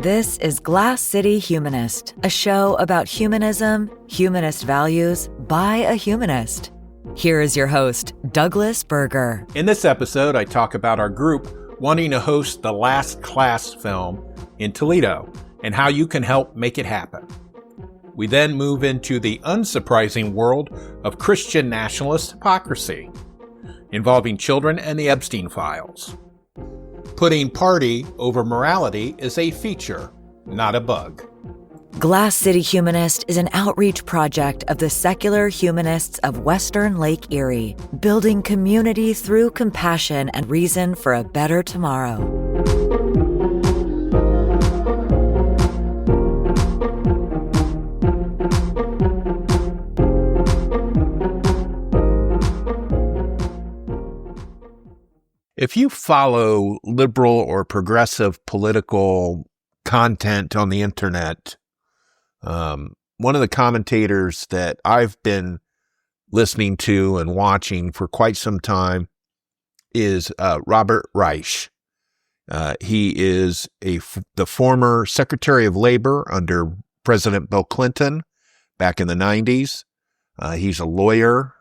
This is Glass City Humanist, a show about humanism, humanist values, by a humanist. Here is your host, Douglas Berger. In this episode, I talk about our group wanting to host the Last Class film in Toledo and how you can help make it happen. We then move into the unsurprising world of Christian nationalist hypocrisy, involving children and the Epstein files. Putting party over morality is a feature, not a bug. Glass City Humanist is an outreach project of the secular humanists of Western Lake Erie, building community through compassion and reason for a better tomorrow. If you follow liberal or progressive political content on the internet, one of the commentators that I've been listening to and watching for quite some time is Robert Reich. He is the former Secretary of Labor under President Bill Clinton back in the 90s. He's a lawyer.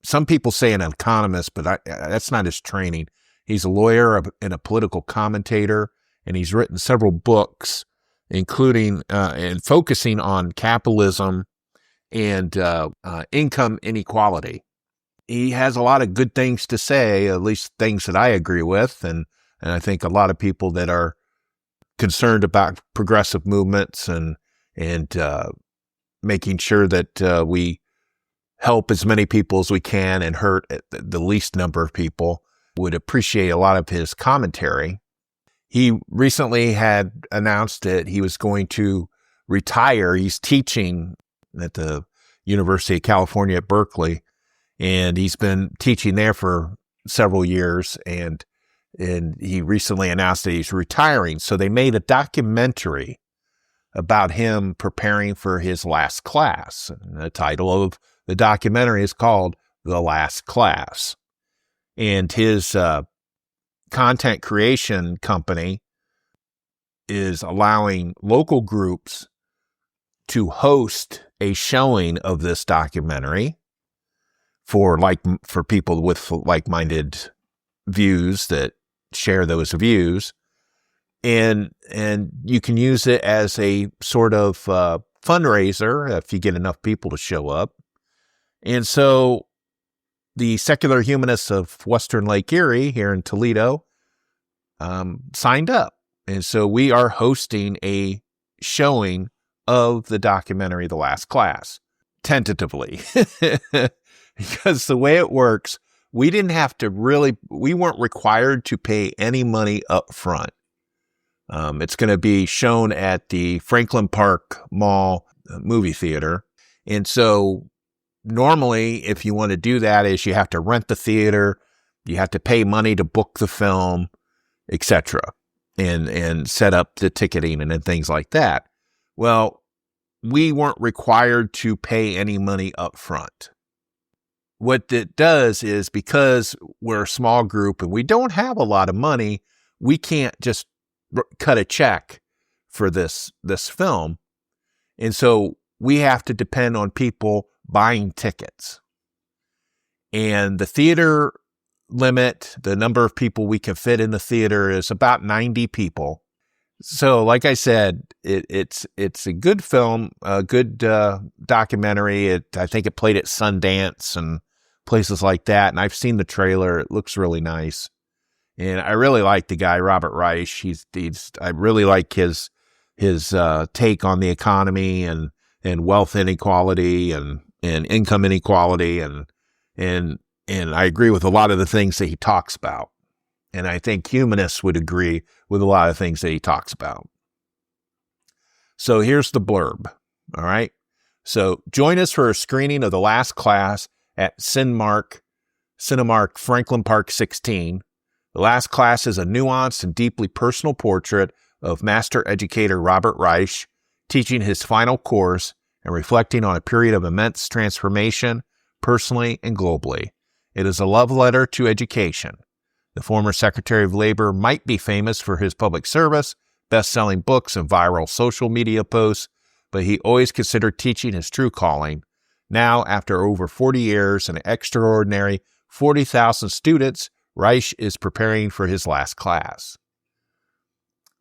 Some people say an economist, but that's not his training. He's a lawyer and a political commentator, and he's written several books, including and focusing on capitalism and income inequality. He has a lot of good things to say, at least things that I agree with, and I think a lot of people that are concerned about progressive movements and making sure that we help as many people as we can and hurt the least number of people would appreciate a lot of his commentary. He recently had announced that he was going to retire. He's teaching at the University of California at Berkeley, and he's been teaching there for several years, and he recently announced that he's retiring. So they made a documentary about him preparing for his last class. And the title of the documentary is called The Last Class. And his content creation company is allowing local groups to host a showing of this documentary for people with like-minded views that share those views. And you can use it as a sort of fundraiser if you get enough people to show up. And so the secular humanists of Western Lake Erie here in Toledo signed up. And so we are hosting a showing of the documentary, The Last Class, tentatively. Because the way it works, we weren't required to pay any money up front. It's going to be shown at the Franklin Park Mall movie theater. And so normally, if you want to do that, is you have to rent the theater, you have to pay money to book the film, etc., and set up the ticketing and things like that. Well, we weren't required to pay any money up front. What it does is, because we're a small group and we don't have a lot of money, we can't just cut a check for this film. And so we have to depend on people buying tickets. And the theater limit, the number of people we can fit in the theater, is about 90 people. So like I said, it's a good film, a good documentary. I think it played at Sundance and places like that. And I've seen the trailer. It looks really nice. And I really like the guy, Robert Reich. I really like his take on the economy and wealth inequality and income inequality, and I agree with a lot of the things that he talks about. And I think humanists would agree with a lot of things that he talks about. So here's the blurb. All right. So join us for a screening of The Last Class at Cinemark Franklin Park 16. The Last Class is a nuanced and deeply personal portrait of master educator Robert Reich teaching his final course and reflecting on a period of immense transformation, personally and globally. It is a love letter to education. The former Secretary of Labor might be famous for his public service, best-selling books and viral social media posts, but he always considered teaching his true calling. Now, after over 40 years and an extraordinary 40,000 students, Reich is preparing for his last class.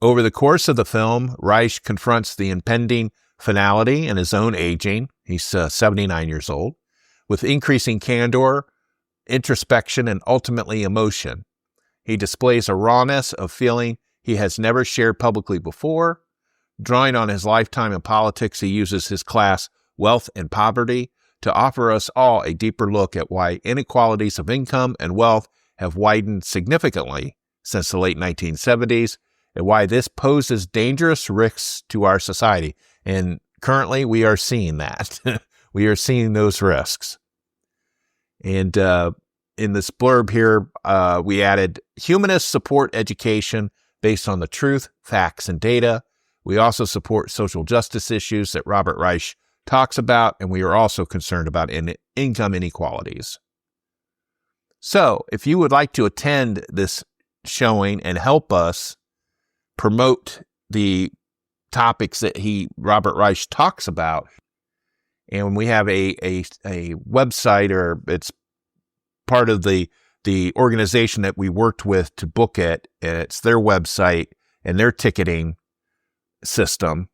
Over the course of the film, Reich confronts the impending finality and his own aging. He's 79 years old, with increasing candor, introspection, and ultimately emotion. He displays a rawness of feeling he has never shared publicly before. Drawing on his lifetime in politics, he uses his class, Wealth and Poverty, to offer us all a deeper look at why inequalities of income and wealth have widened significantly since the late 1970s, and why this poses dangerous risks to our society. And currently, we are seeing that. We are seeing those risks. And in this blurb here, we added humanists support education based on the truth, facts, and data. We also support social justice issues that Robert Reich talks about, and we are also concerned about income inequalities. So, if you would like to attend this showing and help us promote the topics that Robert Reich talks about, and we have a website, or it's part of the organization that we worked with to book it, and it's their website and their ticketing system.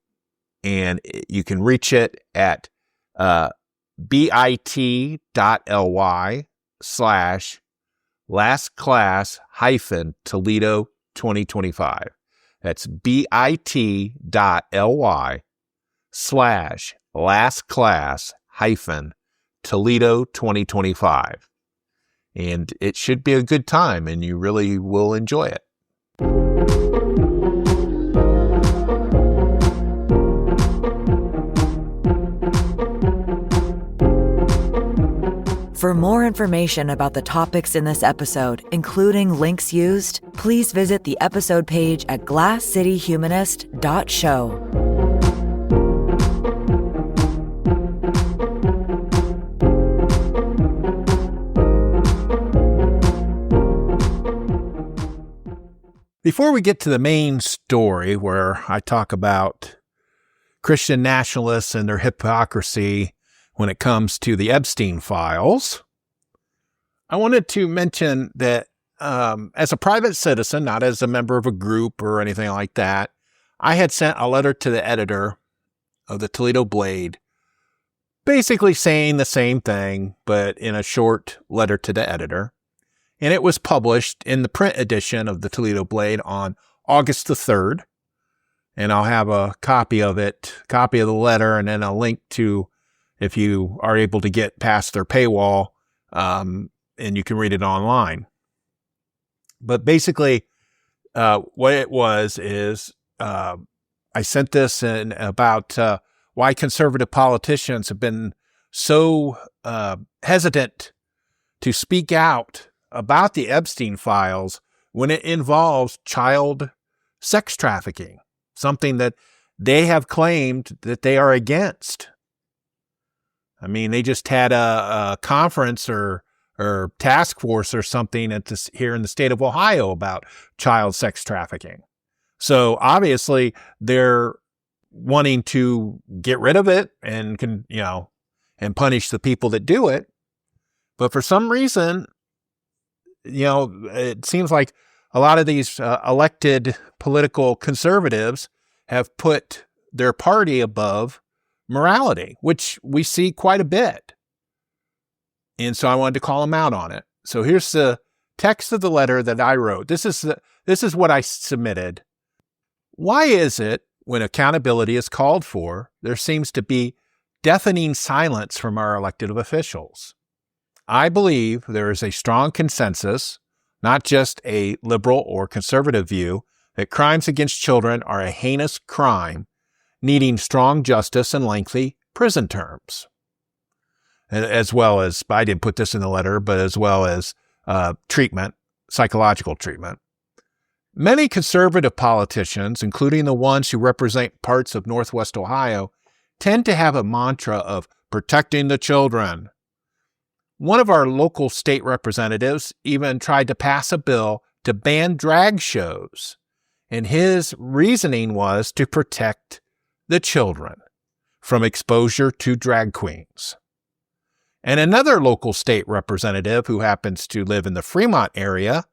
And you can reach it at bit.ly/lastclass-Toledo 2025. That's bit.ly/lastclass-Toledo 2025. And it should be a good time, and you really will enjoy it. For more information about the topics in this episode, including links used, please visit the episode page at glasscityhumanist.show. Before we get to the main story, where I talk about Christian nationalists and their hypocrisy when it comes to the Epstein files, I wanted to mention that as a private citizen, not as a member of a group or anything like that, I had sent a letter to the editor of the Toledo Blade, basically saying the same thing, but in a short letter to the editor. And it was published in the print edition of the Toledo Blade on August the 3rd. And I'll have a copy of the letter, and then a link to, if you are able to get past their paywall, and you can read it online. But basically, what it was is I sent this in about why conservative politicians have been so hesitant to speak out about the Epstein files when it involves child sex trafficking, something that they have claimed that they are against. I mean, they just had a conference or task force or something here in the state of Ohio about child sex trafficking. So obviously they're wanting to get rid of it and punish the people that do it. But for some reason, it seems like a lot of these elected political conservatives have put their party above morality, which we see quite a bit. And so I wanted to call them out on it. So here's the text of the letter that I wrote. This is what I submitted. Why is it, when accountability is called for, there seems to be deafening silence from our elected officials? I believe there is a strong consensus, not just a liberal or conservative view, that crimes against children are a heinous crime, needing strong justice and lengthy prison terms. As well as, I didn't put this in the letter, but as well as treatment, psychological treatment. Many conservative politicians, including the ones who represent parts of Northwest Ohio, tend to have a mantra of protecting the children. One of our local state representatives even tried to pass a bill to ban drag shows And his reasoning was to protect the children from exposure to drag queens. And another local state representative who happens to live in the Fremont area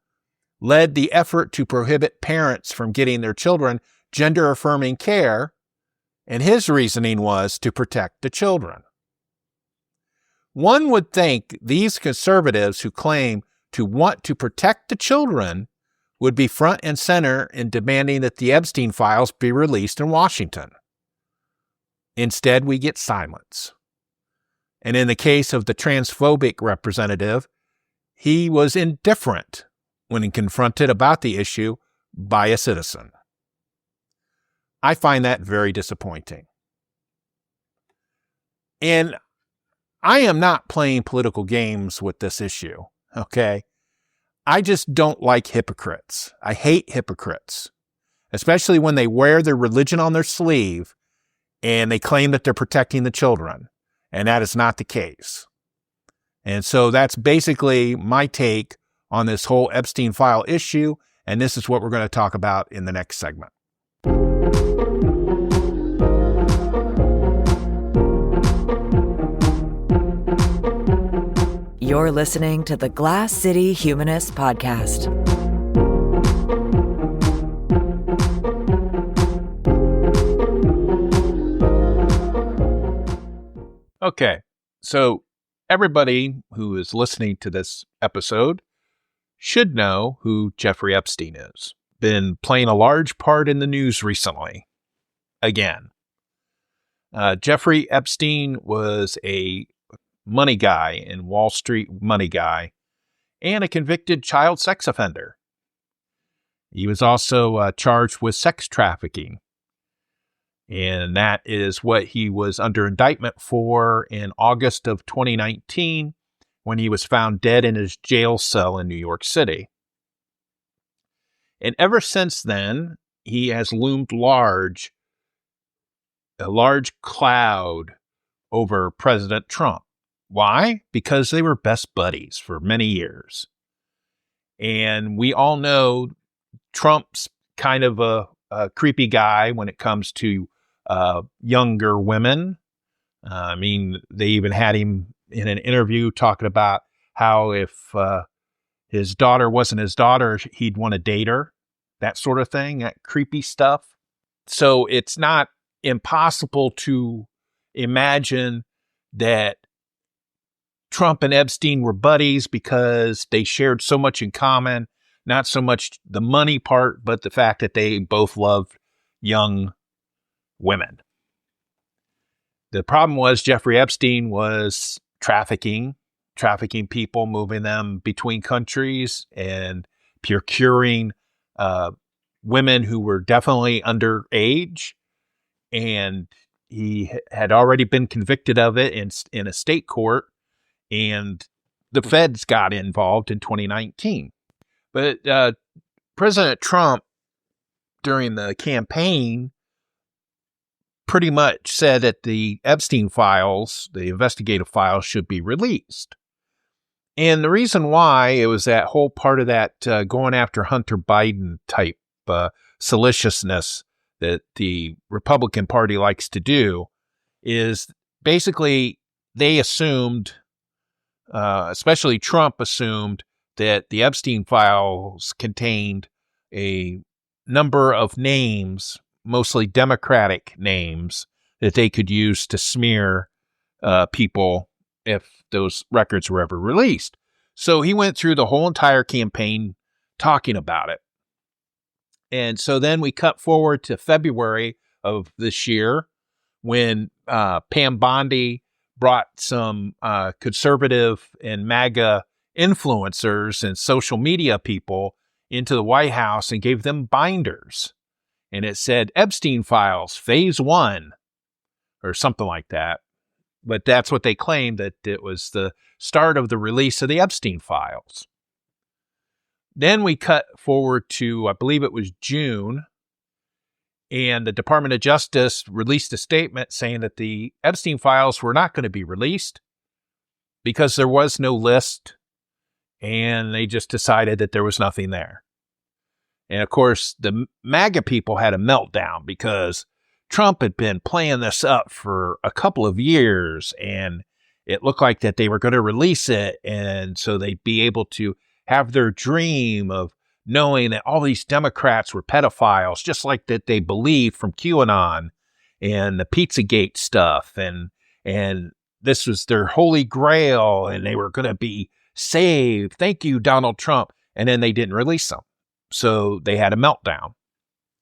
led the effort to prohibit parents from getting their children gender-affirming care, and his reasoning was to protect the children. One would think these conservatives who claim to want to protect the children would be front and center in demanding that the Epstein files be released in Washington. Instead, we get silence. And in the case of the transphobic representative, he was indifferent when confronted about the issue by a citizen. I find that very disappointing. And I am not playing political games with this issue, okay? I just don't like hypocrites. I hate hypocrites, especially when they wear their religion on their sleeve and they claim that they're protecting the children, and that is not the case. And so that's basically my take on this whole Epstein file issue, and this is what we're going to talk about in the next segment. You're listening to the Glass City Humanist Podcast. Okay, so everybody who is listening to this episode should know who Jeffrey Epstein is. Been playing a large part in the news recently. Again, Jeffrey Epstein was a money guy and Wall Street money guy and a convicted child sex offender. He was also charged with sex trafficking. And that is what he was under indictment for in August of 2019 when he was found dead in his jail cell in New York City. And ever since then, he has loomed large, a large cloud over President Trump. Why? Because they were best buddies for many years. And we all know Trump's kind of a creepy guy when it comes to younger women. I mean, they even had him in an interview talking about how if his daughter wasn't his daughter, he'd want to date her, that sort of thing, that creepy stuff. So it's not impossible to imagine that Trump and Epstein were buddies because they shared so much in common, not so much the money part, but the fact that they both loved young women. The problem was Jeffrey Epstein was trafficking people, moving them between countries and procuring women who were definitely underage. And he had already been convicted of it in a state court. And the feds got involved in 2019. But President Trump, during the campaign, pretty much said that the Epstein files, the investigative files, should be released. And the reason why, it was that whole part of that going after Hunter Biden type salaciousness that the Republican Party likes to do, is basically they assumed, especially Trump assumed, that the Epstein files contained a number of names, mostly Democratic names, that they could use to smear people if those records were ever released. So he went through the whole entire campaign talking about it. And so then we cut forward to February of this year when Pam Bondi brought some conservative and MAGA influencers and social media people into the White House and gave them binders. And it said Epstein Files, Phase 1, or something like that. But that's what they claimed, that it was the start of the release of the Epstein Files. Then we cut forward to, I believe it was June, and the Department of Justice released a statement saying that the Epstein Files were not going to be released because there was no list, and they just decided that there was nothing there. And of course, the MAGA people had a meltdown because Trump had been playing this up for a couple of years, and it looked like that they were going to release it. And so they'd be able to have their dream of knowing that all these Democrats were pedophiles, just like that they believed from QAnon and the Pizzagate stuff. And this was their holy grail, and they were going to be saved. Thank you, Donald Trump. And then they didn't release them. So they had a meltdown.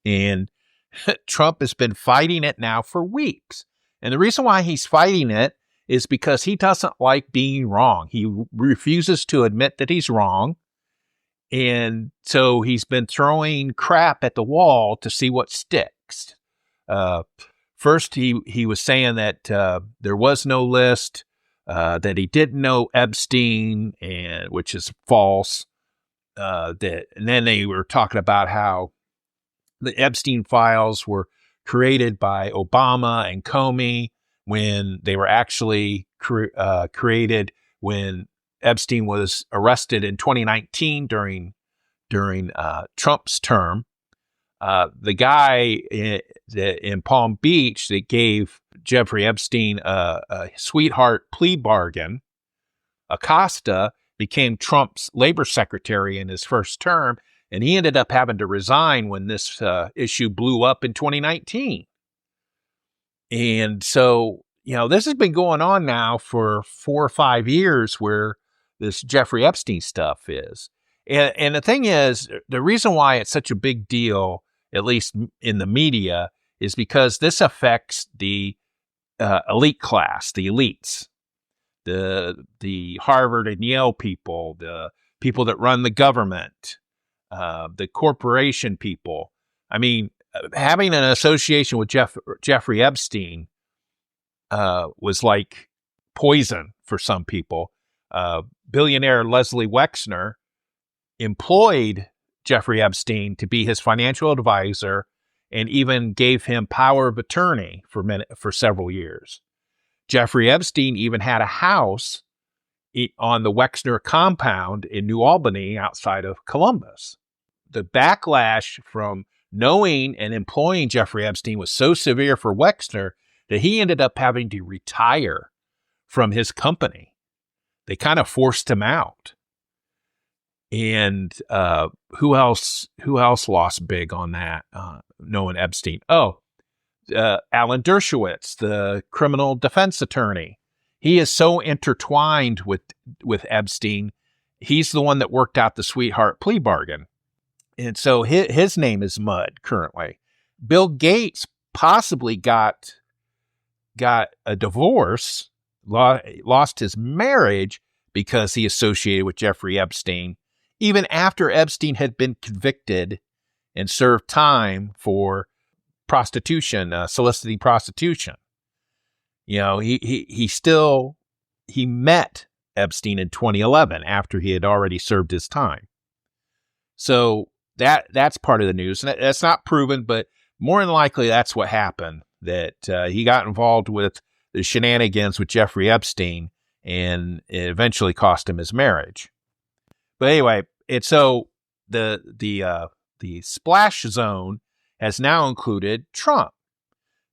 And Trump has been fighting it now for weeks. And the reason why he's fighting it is because he doesn't like being wrong. He refuses to admit that he's wrong. And so he's been throwing crap at the wall to see what sticks. First, he was saying that there was no list, that he didn't know Epstein, which is false. And then they were talking about how the Epstein files were created by Obama and Comey when they were actually created when Epstein was arrested in 2019 during Trump's term. The guy in Palm Beach that gave Jeffrey Epstein a sweetheart plea bargain, Acosta, became Trump's labor secretary in his first term, and he ended up having to resign when this issue blew up in 2019. And so, this has been going on now for 4 or 5 years where this Jeffrey Epstein stuff is. And the thing is, the reason why it's such a big deal, at least in the media, is because this affects the elite class, the elites, the Harvard and Yale people, the people that run the government, the corporation people. I mean, having an association with Jeffrey Epstein was like poison for some people. Billionaire Leslie Wexner employed Jeffrey Epstein to be his financial advisor and even gave him power of attorney for several years. Jeffrey Epstein even had a house on the Wexner compound in New Albany outside of Columbus. The backlash from knowing and employing Jeffrey Epstein was so severe for Wexner that he ended up having to retire from his company. They kind of forced him out. And who else lost big on that, knowing Epstein? Alan Dershowitz, the criminal defense attorney. He is so intertwined with Epstein. He's the one that worked out the sweetheart plea bargain. And so his name is mud currently. Bill Gates possibly got a divorce, lost his marriage because he associated with Jeffrey Epstein, even after Epstein had been convicted and served time for prostitution, soliciting prostitution. He met Epstein in 2011 after he had already served his time. So that's part of the news. And that's not proven, but more than likely that's what happened, that he got involved with the shenanigans with Jeffrey Epstein, and it eventually cost him his marriage. But anyway, the splash zone has now included Trump,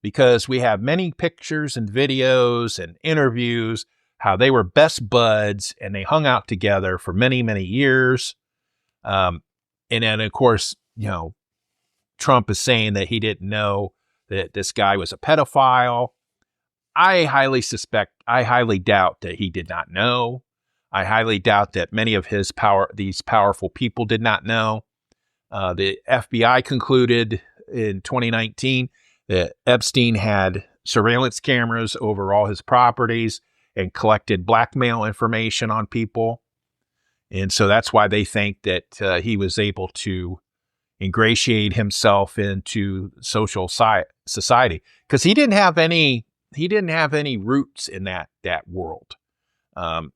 because we have many pictures and videos and interviews how they were best buds and they hung out together for many, many years. And then, of course, Trump is saying that he didn't know that this guy was a pedophile. I highly doubt that he did not know. I highly doubt that many of these powerful people did not know. The FBI concluded in 2019 that Epstein had surveillance cameras over all his properties and collected blackmail information on people. And so that's why they think that he was able to ingratiate himself into social society, because he didn't have any roots in that world.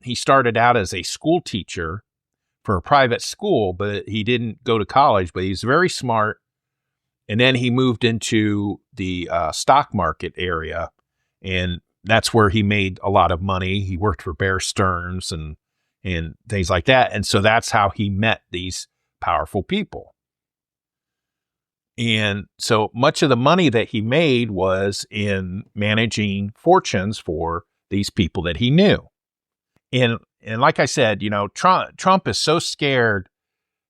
He started out as a school teacher for a private school, but he didn't go to college, but he's very smart. And then he moved into the stock market area, and that's where he made a lot of money. He worked for Bear Stearns and things like that. And so that's how he met these powerful people. And so much of the money that he made was in managing fortunes for these people that he knew. And like I said, Trump is so scared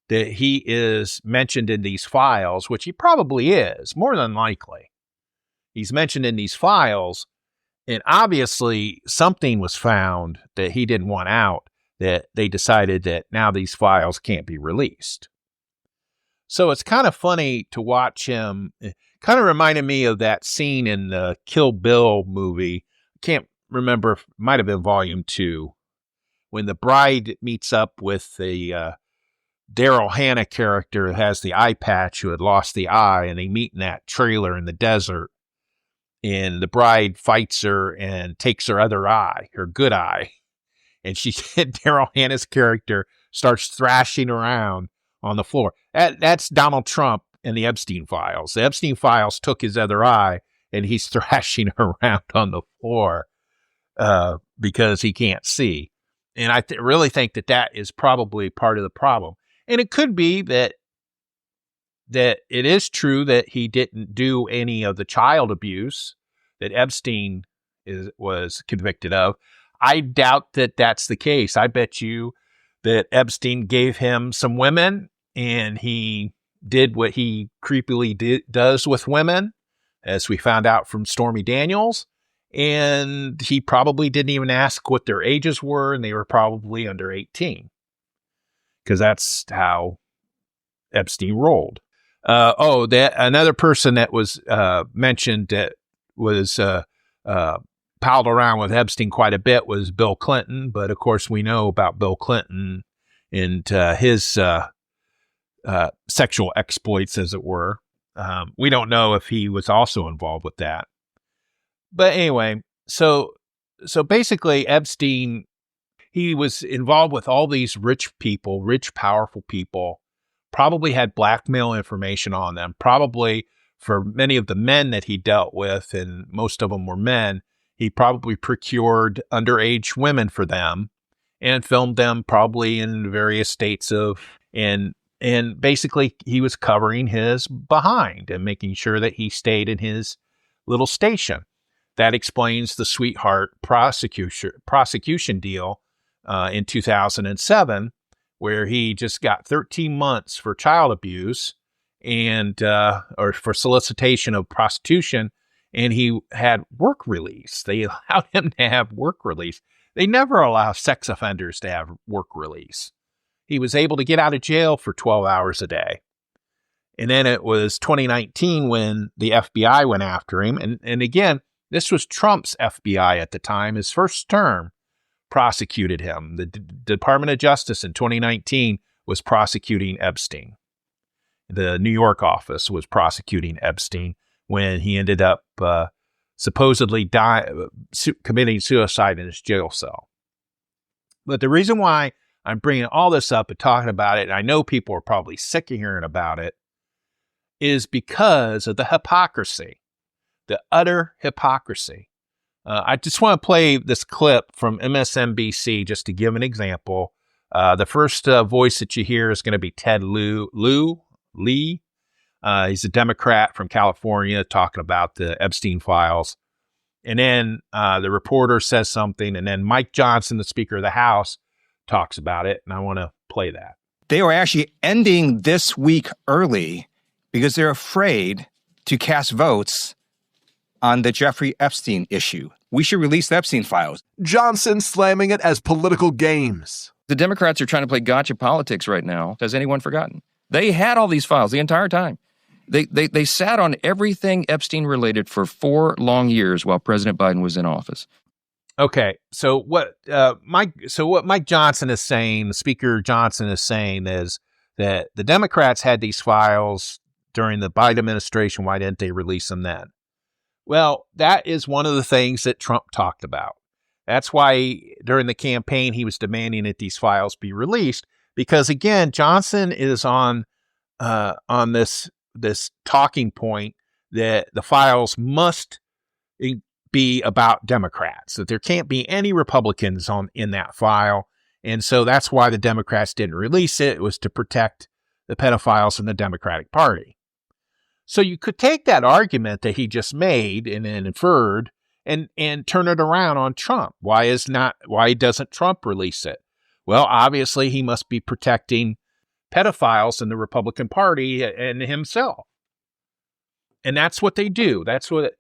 that he is mentioned in these files, which he probably is, more than likely. He's mentioned in these files, and obviously something was found that he didn't want out, that they decided that now these files can't be released. So it's kind of funny to watch him. It kind of reminded me of that scene in the Kill Bill movie. I can't remember, it might have been Volume 2, when the bride meets up with the Daryl Hannah character who has the eye patch, who had lost the eye, and they meet in that trailer in the desert. And the bride fights her and takes her other eye, her good eye. And Daryl Hannah's character starts thrashing around on the floor. That's Donald Trump and the Epstein files. The Epstein files took his other eye, and he's thrashing around on the floor because he can't see. And I really think that is probably part of the problem. And it could be that it is true that he didn't do any of the child abuse that Epstein was convicted of. I doubt that that's the case. I bet you that Epstein gave him some women, and he did what he creepily does with women, as we found out from Stormy Daniels. And he probably didn't even ask what their ages were, and they were probably under 18. Because that's how Epstein rolled. Another person that was mentioned that was palled around with Epstein quite a bit was Bill Clinton. But of course, we know about Bill Clinton and his sexual exploits, as it were. We don't know if he was also involved with that. But anyway, so basically Epstein, he was involved with all these rich people, rich, powerful people, probably had blackmail information on them, probably for many of the men that he dealt with, and most of them were men, he probably procured underage women for them and filmed them probably in various states and basically he was covering his behind and making sure that he stayed in his little station. That explains the sweetheart prosecution deal in 2007, where he just got 13 months for child abuse or for solicitation of prostitution, and he had work release. They allowed him to have work release. They never allow sex offenders to have work release. He was able to get out of jail for 12 hours a day. And then it was 2019 when the FBI went after him. And again, this was Trump's FBI at the time. His first term prosecuted him. The Department of Justice in 2019 was prosecuting Epstein. The New York office was prosecuting Epstein when he ended up supposedly committing suicide in his jail cell. But the reason why I'm bringing all this up and talking about it, and I know people are probably sick of hearing about it, is because of the hypocrisy. The utter hypocrisy. I just want to play this clip from MSNBC just to give an example. The first voice that you hear is going to be Ted Lee. He's a Democrat from California talking about the Epstein files. And then the reporter says something, and then Mike Johnson, the Speaker of the House, talks about it, and I want to play that. They are actually ending this week early because they're afraid to cast votes on the Jeffrey Epstein issue. We should release the Epstein files. Johnson slamming it as political games. The Democrats are trying to play gotcha politics right now. Has anyone forgotten? They had all these files the entire time. They sat on everything Epstein related for 4 long years while President Biden was in office. Okay, so what Mike Johnson is saying, Speaker Johnson is saying, is that the Democrats had these files during the Biden administration. Why didn't they release them then? Well, that is one of the things that Trump talked about. That's why during the campaign he was demanding that these files be released, because again, Johnson is on this talking point that the files must be about Democrats, that there can't be any Republicans in that file. And so that's why the Democrats didn't release it. It was to protect the pedophiles from the Democratic Party. So you could take that argument that he just made and inferred and turn it around on Trump. Why doesn't Trump release it? Well, obviously he must be protecting pedophiles in the Republican Party and himself. And that's what they do. That's what,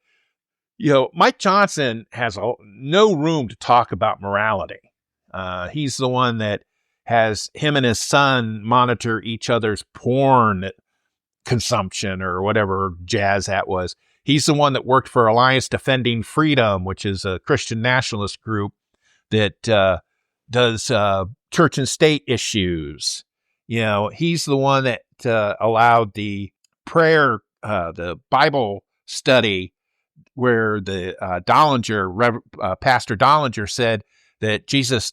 Mike Johnson has no room to talk about morality. He's the one that has him and his son monitor each other's porn consumption or whatever jazz that was. He's the one that worked for Alliance Defending Freedom, which is a Christian nationalist group that does church and state issues. He's the one that allowed the prayer, the Bible study, where the Pastor Dollinger said that Jesus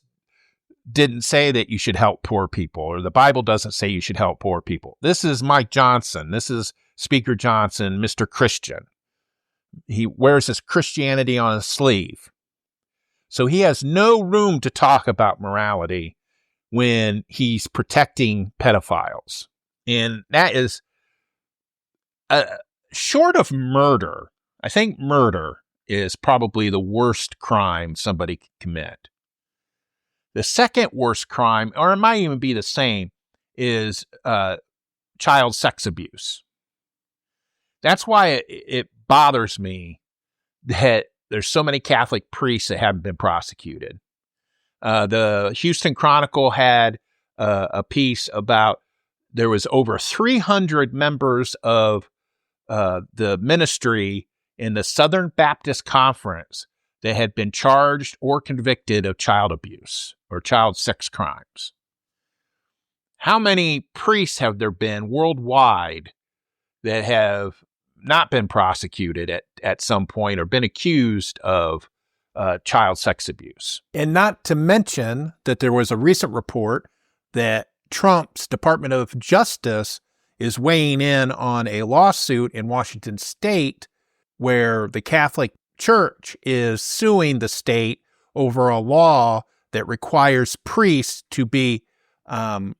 didn't say that you should help poor people, or the Bible doesn't say you should help poor people. This is Mike Johnson. This is Speaker Johnson, Mr. Christian. He wears his Christianity on his sleeve. So he has no room to talk about morality when he's protecting pedophiles. And that is short of murder. I think murder is probably the worst crime somebody could commit. The second worst crime, or it might even be the same, is child sex abuse. That's why it bothers me that there's so many Catholic priests that haven't been prosecuted. The Houston Chronicle had a piece about there was over 300 members of the ministry in the Southern Baptist Conference that had been charged or convicted of child abuse or child sex crimes. How many priests have there been worldwide that have not been prosecuted at some point or been accused of child sex abuse? And not to mention that there was a recent report that Trump's Department of Justice is weighing in on a lawsuit in Washington State where the Catholic Church is suing the state over a law that requires priests to be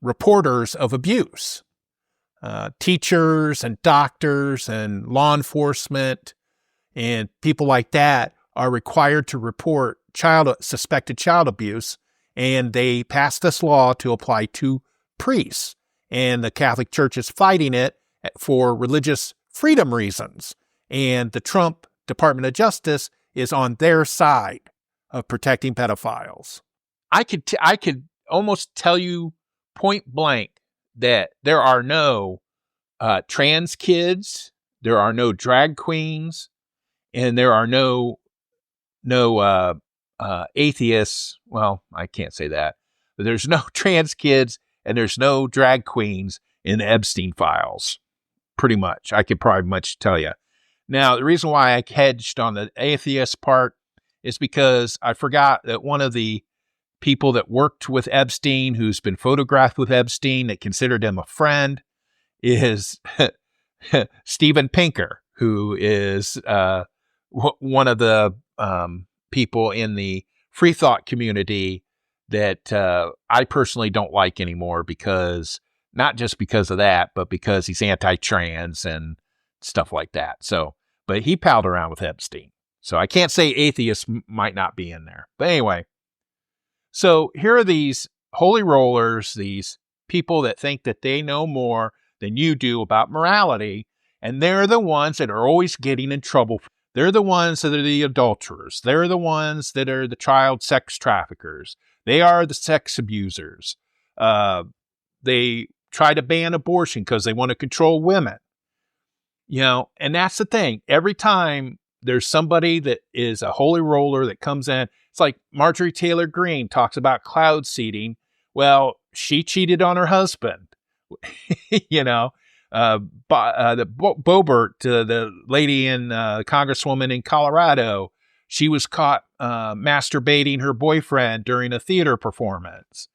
reporters of abuse. Teachers and doctors and law enforcement and people like that are required to report suspected child abuse, and they passed this law to apply to priests. And the Catholic Church is fighting it for religious freedom reasons. And the Trump Department of Justice is on their side of protecting pedophiles. I could almost tell you point blank that there are no trans kids, there are no drag queens, and there are no atheists. Well, I can't say that, but there's no trans kids and there's no drag queens in the Epstein files. Pretty much, I could probably much tell you. Now, the reason why I hedged on the atheist part is because I forgot that one of the people that worked with Epstein, who's been photographed with Epstein, that considered him a friend, is Steven Pinker, who is one of the people in the free thought community that I personally don't like anymore, because not just because of that, but because he's anti-trans and stuff like that. So, but he palled around with Epstein. So I can't say atheists might not be in there. But anyway, so here are these holy rollers, these people that think that they know more than you do about morality, and they're the ones that are always getting in trouble. They're the ones that are the adulterers. They're the ones that are the child sex traffickers. They are the sex abusers. They try to ban abortion because they want to control women. And that's the thing. Every time there's somebody that is a holy roller that comes in, it's like Marjorie Taylor Greene talks about cloud seeding. Well, she cheated on her husband. The Boebert, the lady congresswoman in Colorado, she was caught masturbating her boyfriend during a theater performance.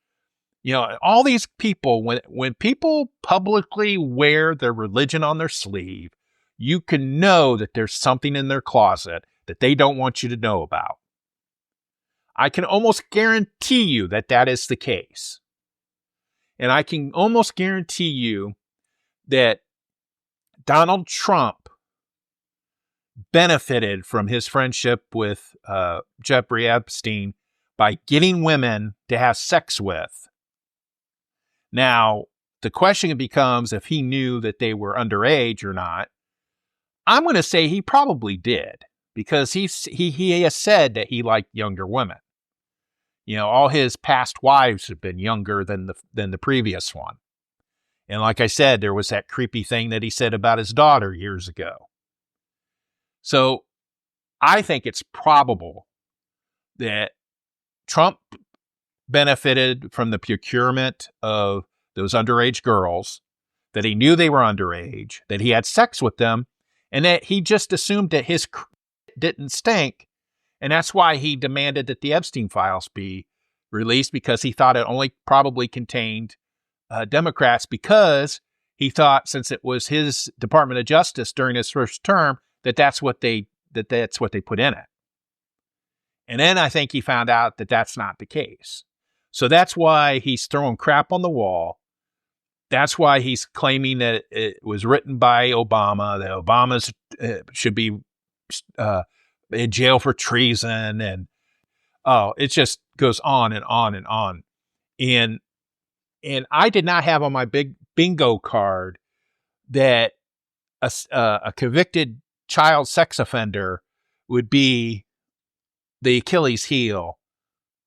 All these people, when people publicly wear their religion on their sleeve, you can know that there's something in their closet that they don't want you to know about. I can almost guarantee you that that is the case. And I can almost guarantee you that Donald Trump benefited from his friendship with Jeffrey Epstein by getting women to have sex with. Now, the question becomes if he knew that they were underage or not. I'm going to say he probably did, because he has said that he liked younger women. You know, all his past wives have been younger than the previous one. And like I said, there was that creepy thing that he said about his daughter years ago. So I think it's probable that Trump benefited from the procurement of those underage girls, that he knew they were underage, that he had sex with them, and that he just assumed that his didn't stink. And that's why he demanded that the Epstein files be released, because he thought it only probably contained Democrats, because he thought, since it was his Department of Justice during his first term, that's what they put in it. And then I think he found out that that's not the case. So that's why he's throwing crap on the wall. That's why he's claiming that it was written by Obama, that Obama should be in jail for treason, and it just goes on and on and on. And I did not have on my big bingo card that a convicted child sex offender would be the Achilles heel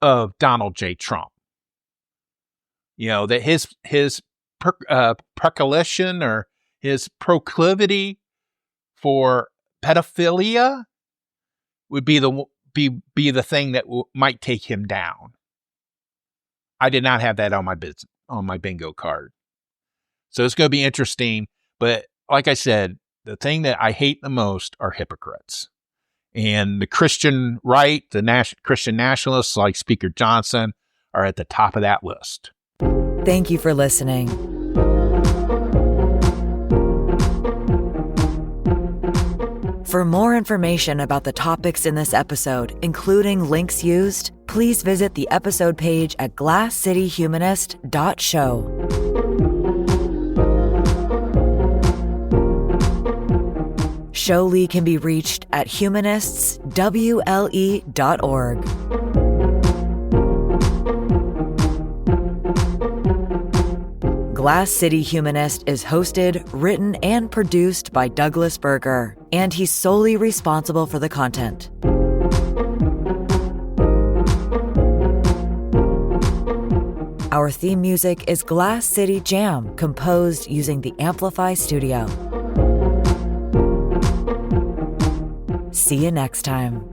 of Donald J. Trump. You know, that his percolation, or his proclivity for pedophilia would be the thing that might take him down. I did not have that on my bingo card. So it's going to be interesting. But like I said, the thing that I hate the most are hypocrites. And the Christian right, the Christian nationalists like Speaker Johnson, are at the top of that list. Thank you for listening. For more information about the topics in this episode, including links used, please visit the episode page at glasscityhumanist.show. Showlee can be reached at humanistswle.org. Glass City Humanist is hosted, written, and produced by Douglas Berger, and he's solely responsible for the content. Our theme music is Glass City Jam, composed using the Amplify Studio. See you next time.